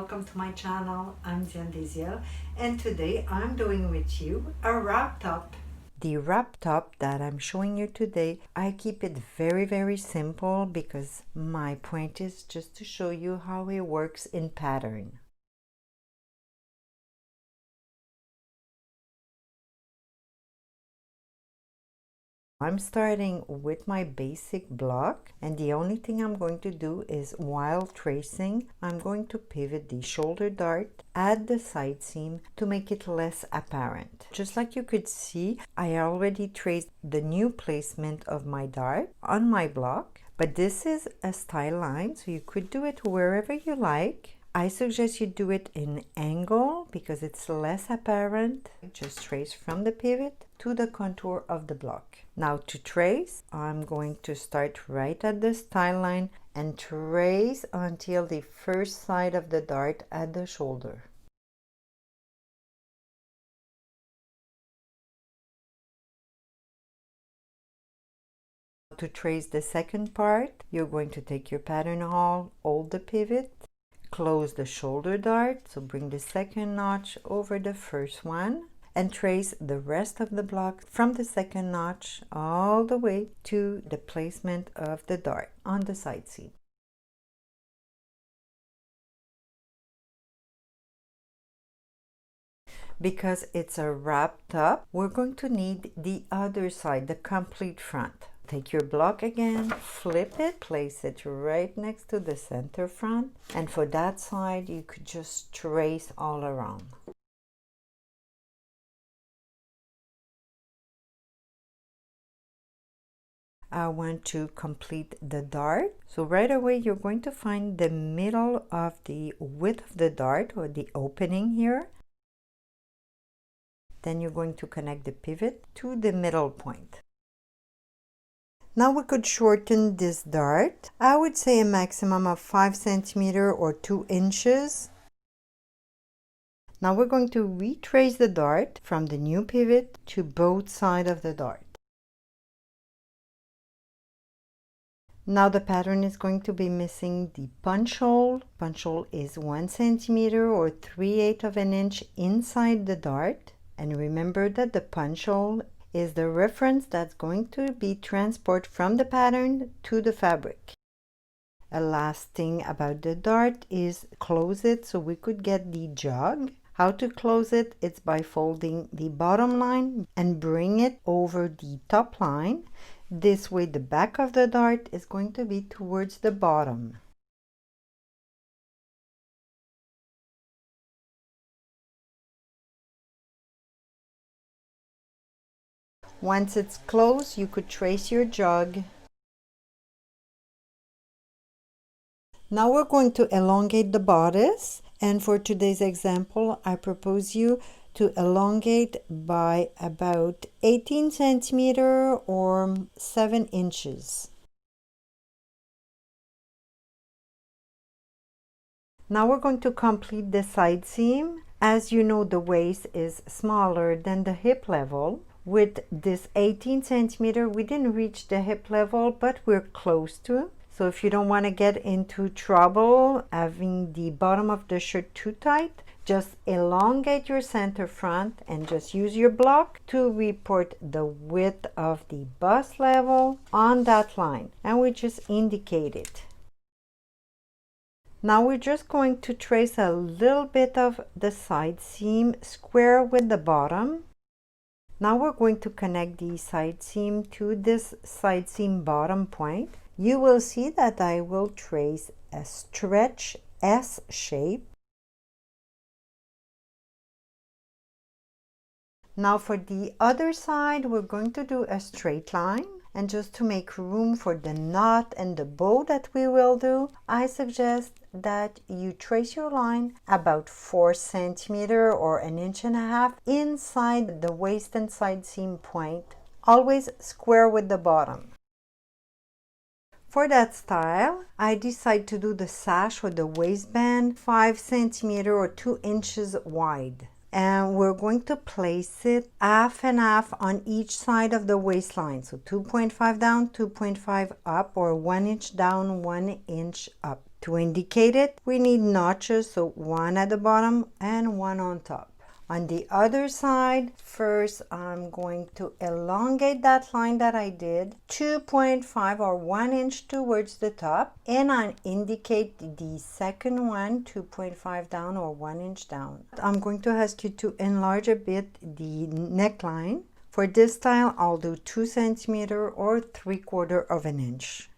welcome to my channel. I'm Deziel and today I'm doing with you a wrap top. The wrap top that I'm showing you today, I keep it very simple because my point is just to show you how it works in pattern. I'm starting with my basic block, and the only thing I'm going to do is, while tracing, I'm going to pivot the shoulder dart at the side seam to make it less apparent. Just like you could see, I already traced the new placement of my dart on my block, but this is a style line, so you could do it wherever you like. I suggest you do it in angle because it's less apparent. Just trace from the pivot to the contour of the block. Now to trace, I'm going to start right at the style line and trace until the first side of the dart at the shoulder. To trace the second part, you're going to take your pattern awl, hold the pivot, close the shoulder dart, so bring the second notch over the first one, and trace the rest of the block from the second notch all the way to the placement of the dart on the side seam. Because it's a wrap top, we're going to need the other side, the complete front. Take your block again, flip it, place it right next to the center front, and for that side you could just trace all around. I want to complete the dart, so right away you're going to find the middle of the width of the dart, or the opening here. Then you're going to connect the pivot to the middle point. Now we could shorten this dart. I would say a maximum of 5 centimeters or 2 inches. Now we're going to retrace the dart from the new pivot to both sides of the dart. Now the pattern is going to be missing the punch hole. Punch hole is 1 centimeter or 3/8 of an inch inside the dart. And remember that the punch hole is the reference that's going to be transported from the pattern to the fabric. A last thing about the dart is close it so we could get the jog. How to close it? It's by folding the bottom line and bring it over the top line. This way the back of the dart is going to be towards the bottom. Once it's closed, you could trace your jog. Now we're going to elongate the bodice, and for today's example, I propose you to elongate by about 18 centimeters or 7 inches. Now we're going to complete the side seam. As you know, the waist is smaller than the hip level. With this 18 centimeters, we didn't reach the hip level, but we're close to. So if you don't want to get into trouble having the bottom of the shirt too tight, just elongate your center front and just use your block to report the width of the bust level on that line. And we just indicate it. Now we're just going to trace a little bit of the side seam square with the bottom. Now we're going to connect the side seam to this side seam bottom point. You will see that I will trace a stretch S shape. Now for the other side, we're going to do a straight line. And just to make room for the knot and the bow that we will do, I suggest that you trace your line about 4 centimeters or 1.5 inches inside the waist and side seam point, always square with the bottom. For that style, I decide to do the sash or the waistband 5 centimeters or 2 inches wide. And we're going to place it half and half on each side of the waistline. So 2.5 down, 2.5 up, or 1 inch down, 1 inch up. To indicate it, we need notches, so one at the bottom and one on top. On the other side, first I'm going to elongate that line that I did 2.5 or 1 inch towards the top, and I indicate the second one 2.5 down or 1 inch down. I'm going to ask you to enlarge a bit the neckline. For this style, I'll do 2 centimeters or 3/4 of an inch.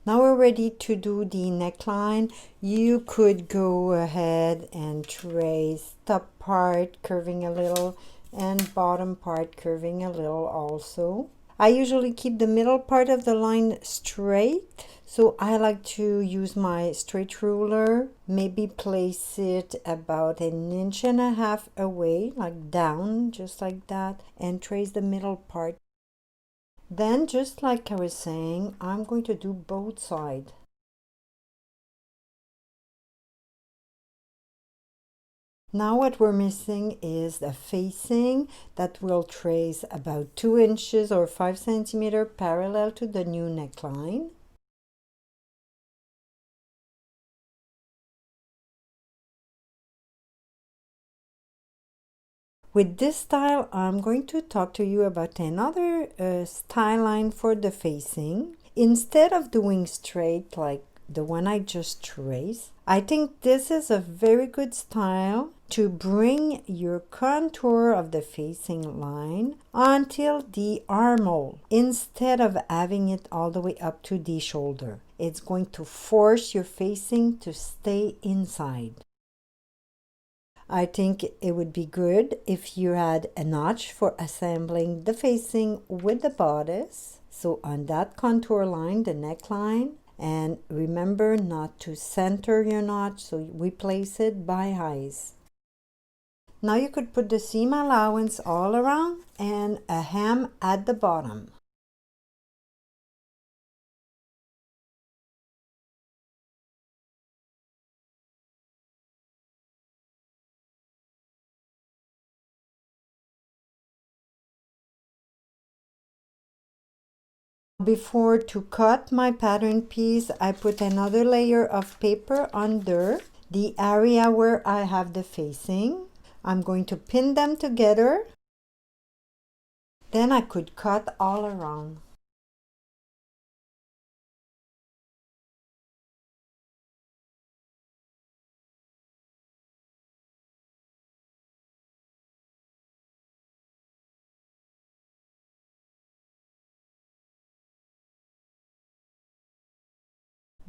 Now we're ready to do the neckline. You could go ahead and trace top part curving a little and bottom part curving a little also. I usually keep the middle part of the line straight, so I like to use my straight ruler, maybe place it about 1.5 inches away, like down, just like that, and trace the middle part. Then, just like I was saying, I'm going to do both sides. Now what we're missing is the facing that will trace about 2 inches or 5 centimeters parallel to the new neckline. With this style, I'm going to talk to you about another style line for the facing. Instead of doing straight like the one I just traced, I think this is a very good style to bring your contour of the facing line until the armhole instead of having it all the way up to the shoulder. It's going to force your facing to stay inside. I think it would be good if you had a notch for assembling the facing with the bodice. So on that contour line, the neckline, and remember not to center your notch, so we place it by eyes. Now you could put the seam allowance all around and a hem at the bottom. Before to cut my pattern piece, I put another layer of paper under the area where I have the facing. I'm going to pin them together. Then I could cut all around.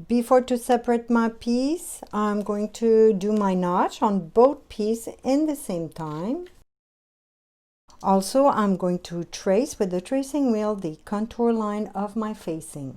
Before to separate my piece, I'm going to do my notch on both pieces in the same time. Also, I'm going to trace with the tracing wheel the contour line of my facing.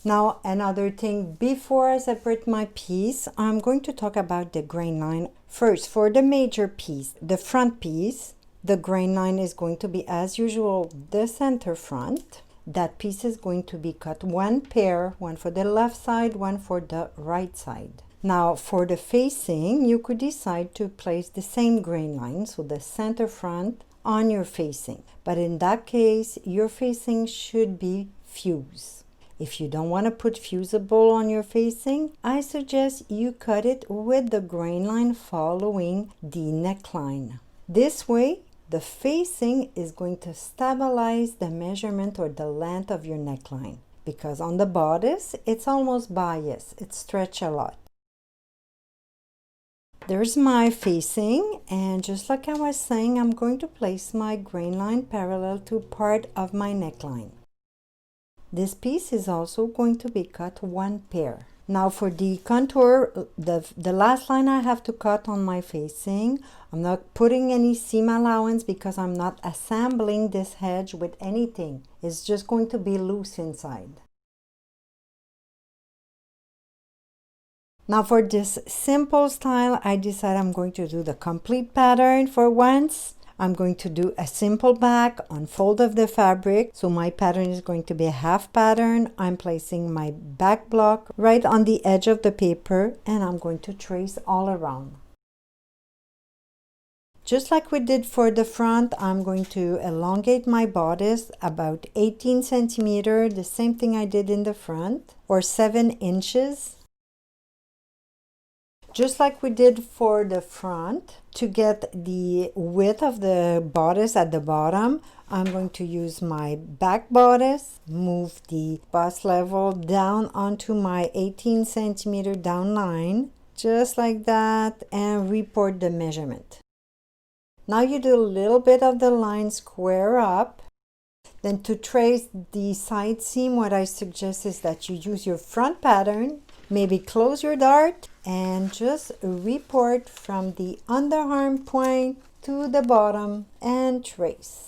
Now, another thing, before I separate my piece, I'm going to talk about the grain line. First, for the major piece, the front piece, the grain line is going to be, as usual, the center front. That piece is going to be cut one pair, one for the left side, one for the right side. Now for the facing, you could decide to place the same grain line, so the center front, on your facing. But in that case, your facing should be fused. If you don't want to put fusible on your facing, I suggest you cut it with the grain line following the neckline. This way, the facing is going to stabilize the measurement or the length of your neckline, because on the bodice, it's almost biased. It stretches a lot. There's my facing, and just like I was saying, I'm going to place my grain line parallel to part of my neckline. This piece is also going to be cut one pair. Now for the contour, the last line I have to cut on my facing, I'm not putting any seam allowance because I'm not assembling this edge with anything. It's just going to be loose inside. Now for this simple style, I decided I'm going to do the complete pattern for once. I'm going to do a simple back, unfold of the fabric. So my pattern is going to be a half pattern. I'm placing my back block right on the edge of the paper, and I'm going to trace all around. Just like we did for the front, I'm going to elongate my bodice about 18 centimeters, the same thing I did in the front, or 7 inches. Just like we did for the front, to get the width of the bodice at the bottom, I'm going to use my back bodice, move the bust level down onto my 18 centimeter down line, just like that, and report the measurement. Now you do a little bit of the line square up. Then to trace the side seam, what I suggest is that you use your front pattern, maybe close your dart, and just report from the underarm point to the bottom and trace.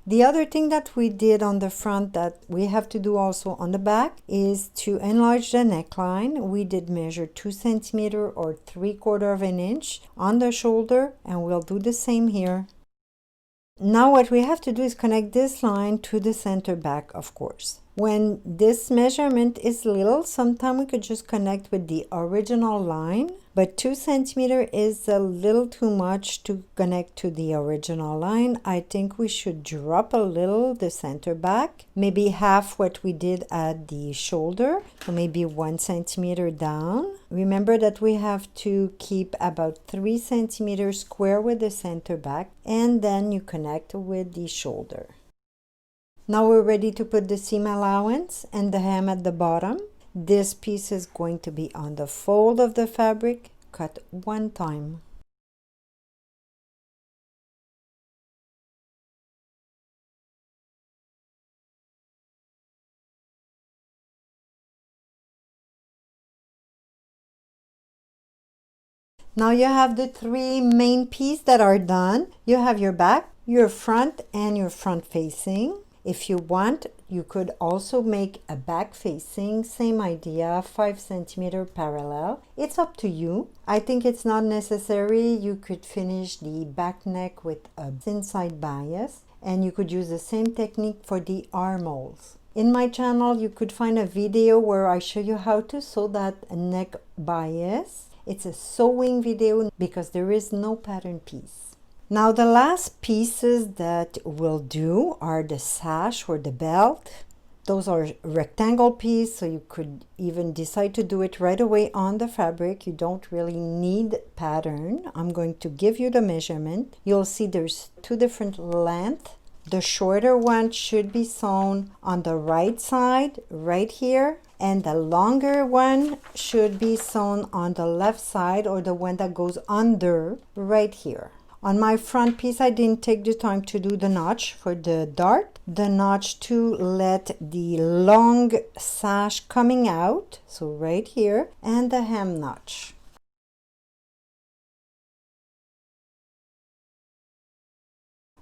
The other thing that we did on the front that we have to do also on the back is to enlarge the neckline. We did measure 2 centimeters or 3/4 of an inch on the shoulder, and we'll do the same here. Now what we have to do is connect this line to the center back, of course. When this measurement is little, sometimes we could just connect with the original line, but 2 centimeters is a little too much to connect to the original line. I think we should drop a little the center back, maybe half what we did at the shoulder, so maybe 1 centimeter down. Remember that we have to keep about 3 centimeters square with the center back, and then you connect with the shoulder. Now we're ready to put the seam allowance and the hem at the bottom. This piece is going to be on the fold of the fabric, cut 1 time. Now you have the 3 main pieces that are done. You have your back, your front, and your front facing. If you want, you could also make a back facing, same idea, 5 centimeter parallel. It's up to you. I think it's not necessary. You could finish the back neck with a inside bias, and you could use the same technique for the armholes. In my channel, you could find a video where I show you how to sew that neck bias. It's a sewing video because there is no pattern piece. Now the last pieces that we'll do are the sash or the belt. Those are rectangle pieces, so you could even decide to do it right away on the fabric. You don't really need pattern. I'm going to give you the measurement. You'll see there's 2 different lengths. The shorter one should be sewn on the right side, right here, and the longer one should be sewn on the left side, or the one that goes under, right here. On my front piece, I didn't take the time to do the notch for the dart. The notch to let the long sash coming out, so right here, and the hem notch.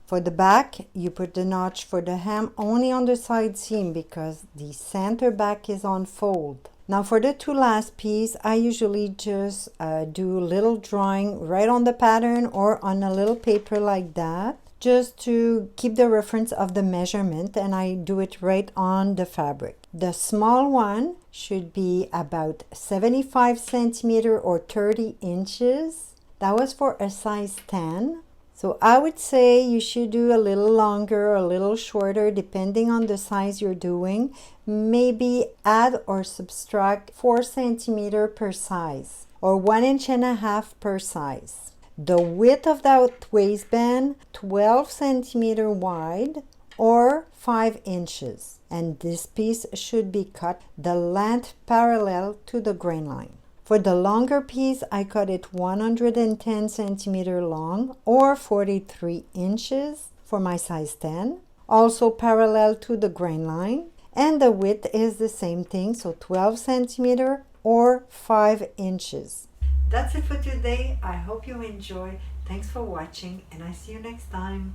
For the back, you put the notch for the hem only on the side seam because the center back is on fold. Now for the 2 last pieces, I usually just do a little drawing right on the pattern or on a little paper like that, just to keep the reference of the measurement, and I do it right on the fabric. The small one should be about 75 centimeters or 30 inches. That was for a size 10. So I would say you should do a little longer or a little shorter depending on the size you're doing. Maybe add or subtract 4 centimeters per size or 1.5 inches per size. The width of that waistband, 12 centimeters wide or 5 inches. And this piece should be cut the length parallel to the grain line. For the longer piece, I cut it 110 centimeters long or 43 inches for my size 10, also parallel to the grain line. And the width is the same thing, so 12 centimeters or 5 inches. That's it for today. I hope you enjoy. Thanks for watching, and I see you next time.